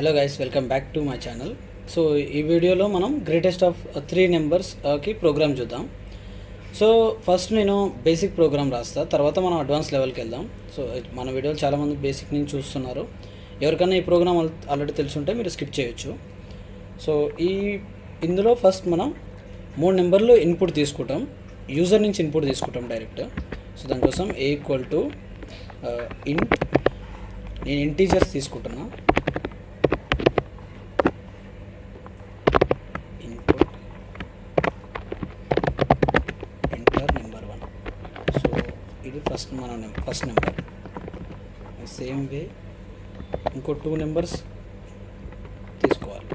Hello guys, welcome back to my channel. So ఈ వీడియోలో మనం గ్రేటెస్ట్ ఆఫ్ 3 నెంబర్స్కి ప్రోగ్రామ్ చూద్దాం. సో ఫస్ట్ నేను బేసిక్ ప్రోగ్రామ్ రాస్తా, తర్వాత మనం అడ్వాన్స్ లెవెల్కి వెళ్దాం. సో మన వీడియోలు చాలామంది బేసిక్ నుంచి చూస్తున్నారు. ఎవరికైనా ఈ ప్రోగ్రామ్ ఆల్రెడీ తెలుసుంటే మీరు స్కిప్ చేయొచ్చు. సో ఇందులో ఫస్ట్ మనం 3 నెంబర్లు ఇన్పుట్ తీసుకుంటాం, యూజర్ నుంచి ఇన్పుట్ తీసుకుంటాం డైరెక్ట్. సో దానికోసం ఏ ఈక్వల్ టు ఇంట్, నేను ఇంటీజర్స్ తీసుకుంటున్నా. Input enter number 1. సో ఇది ఫస్ట్ నెంబర్. సేమ్ వే ఇంకో 2 నెంబర్స్ తీసుకోవాలి.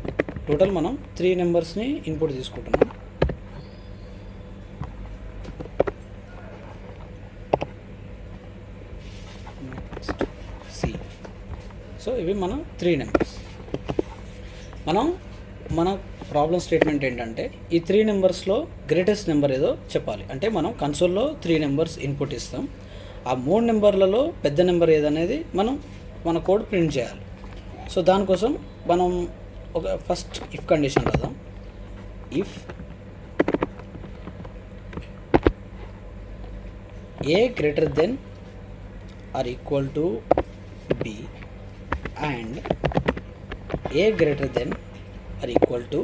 టోటల్ మనం 3 నెంబర్స్ని ఇన్పుట్ తీసుకుంటున్నాం. Next C. సో ఇవి మన 3 నెంబర్స్. మన ప్రాబ్లం స్టేట్మెంట్ ఏంటంటే ఈ 3 నెంబర్స్లో గ్రేటెస్ట్ నెంబర్ ఏదో చెప్పాలి. అంటే మనం కన్సోల్లో 3 నెంబర్స్ ఇన్పుట్ ఇస్తాం. ఆ 3 నెంబర్లలో పెద్ద నెంబర్ ఏదనేది మన కోడ్ ప్రింట్ చేయాలి. సో దానికోసం మనం ఒక ఫస్ట్ ఇఫ్ కండిషన్ రాద్దాం. If A greater than or equal to B and A greater than or equal to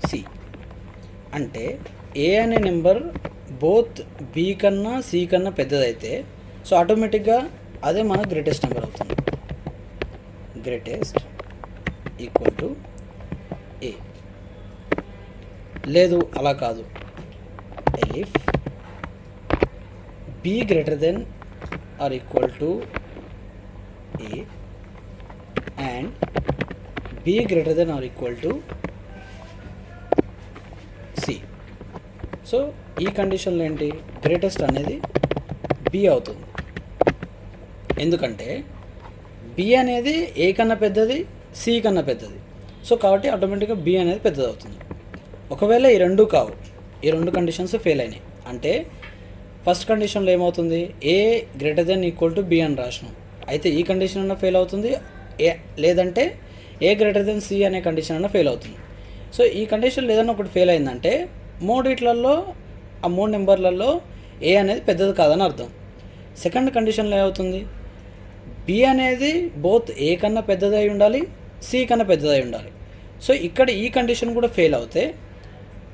C. అంటే ఏ అనే నెంబర్ బోత్ బి కన్నా సి కన్నా పెద్దదైతే సో ఆటోమేటిక్గా అదే మన గ్రేటెస్ట్ నెంబర్ అవుతుంది. Greatest equal to A. లేదు అలా కాదు, elif B greater than or equal to A and B greater than or equal to C. So ఈ కండిషన్లో ఏంటి, గ్రేటెస్ట్ అనేది బి అవుతుంది. ఎందుకంటే బి అనేది ఏ కన్నా పెద్దది, సి కన్నా పెద్దది. సో కాబట్టి ఆటోమేటిక్గా బి అనేది పెద్దది అవుతుంది. ఒకవేళ ఈ రెండు కావు, ఈ 2 కండిషన్స్ ఫెయిల్ అయినాయి అంటే ఫస్ట్ కండిషన్లో ఏమవుతుంది, A greater than equal to B అని రాసినాం, అయితే ఈ కండిషన్ అన్న ఫెయిల్ అవుతుంది. లేదంటే ఏ గ్రేటర్ దెన్ సి అనే కండిషన్ అన్న ఫెయిల్ అవుతుంది. సో ఈ కండిషన్ ఏదన్నా ఒకటి ఫెయిల్ అయిందంటే మూడిట్లలో ఆ 3 నెంబర్లలో ఏ అనేది పెద్దది కాదని అర్థం. సెకండ్ కండిషన్లో ఏమవుతుంది, బి అనేది బోత్ ఏ కన్నా పెద్దదై ఉండాలి, సి కన్నా పెద్దదై ఉండాలి. సో ఇక్కడ ఈ కండిషన్ కూడా ఫెయిల్ అవుతే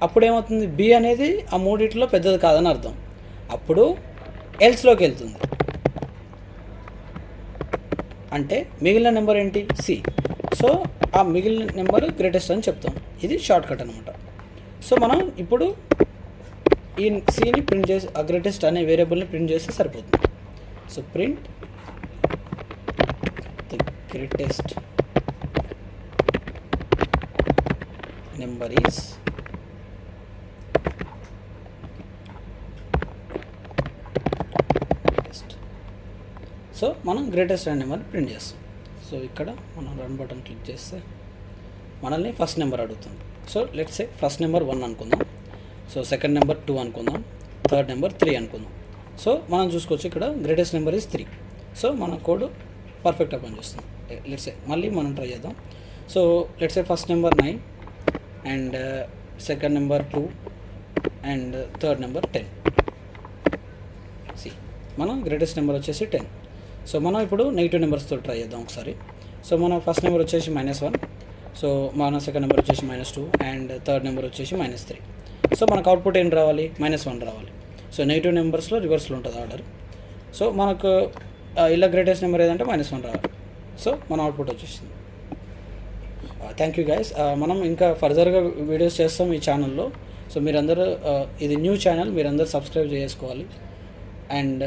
అప్పుడు ఏమవుతుంది, బి అనేది ఆ మూడిట్లో పెద్దది కాదని అర్థం. అప్పుడు ఎల్స్లోకి వెళ్తుంది. అంటే మిగిలిన నెంబర్ ఏంటి, సి. సో ఆ మిగిలిన నెంబర్ గ్రేటెస్ట్ అని చెప్తాం. ఇది షార్ట్ కట్ అనమాట. సో మనం ఇప్పుడు ఈ సిని ప్రింట్ చేసి ఆ గ్రేటెస్ట్ అనే వేరియబుల్ని ప్రింట్ చేస్తే సరిపోతుంది. So print the greatest number is greatest. So మనం గ్రేటెస్ట్ అనే నెంబర్ ప్రింట్ చేస్తాం. సో ఇక్కడ మనం రన్ బటన్ క్లిక్ చేస్తే మనల్ని ఫస్ట్ నెంబర్ అడుగుతుంది. So let's say first number 1 అనుకుందాం. సో సెకండ్ నెంబర్ 2 అనుకుందాం, థర్డ్ నెంబర్ 3 అనుకుందాం. సో మనం చూసుకోవచ్చు ఇక్కడ గ్రేటెస్ట్ నెంబర్ ఈజ్ 3. సో మన కోడ్ పర్ఫెక్ట్గా పనిచేస్తుంది. లెట్స్ సే మళ్ళీ మనం ట్రై చేద్దాం. So let's say first number 9 and second number 2 and third number 10. See మనం గ్రేటెస్ట్ నెంబర్ వచ్చేసి 10. సో మనం ఇప్పుడు నెగిటివ్ నెంబర్స్తో ట్రై చేద్దాం ఒకసారి. సో మన ఫస్ట్ నెంబర్ వచ్చేసి -1, సో మన సెకండ్ నెంబర్ వచ్చేసి -2 అండ్ థర్డ్ నెంబర్ వచ్చేసి -3. సో మనకు అవుట్పుట్ ఏం రావాలి, -1 రావాలి. సో నెగిటివ్ నెంబర్స్లో రివర్స్లో ఉంటుంది ఆర్డర్. సో మనకు ఇలా గ్రేటెస్ట్ నెంబర్ ఏదంటే -1 రావాలి. సో మన అవుట్పుట్ వచ్చేసింది. Thank you guys. మనం ఇంకా ఫర్దర్గా వీడియోస్ చేస్తాం ఈ ఛానల్లో. సో మీరందరూ ఇది న్యూ ఛానల్, మీరందరూ సబ్స్క్రైబ్ చేసుకోవాలి. అండ్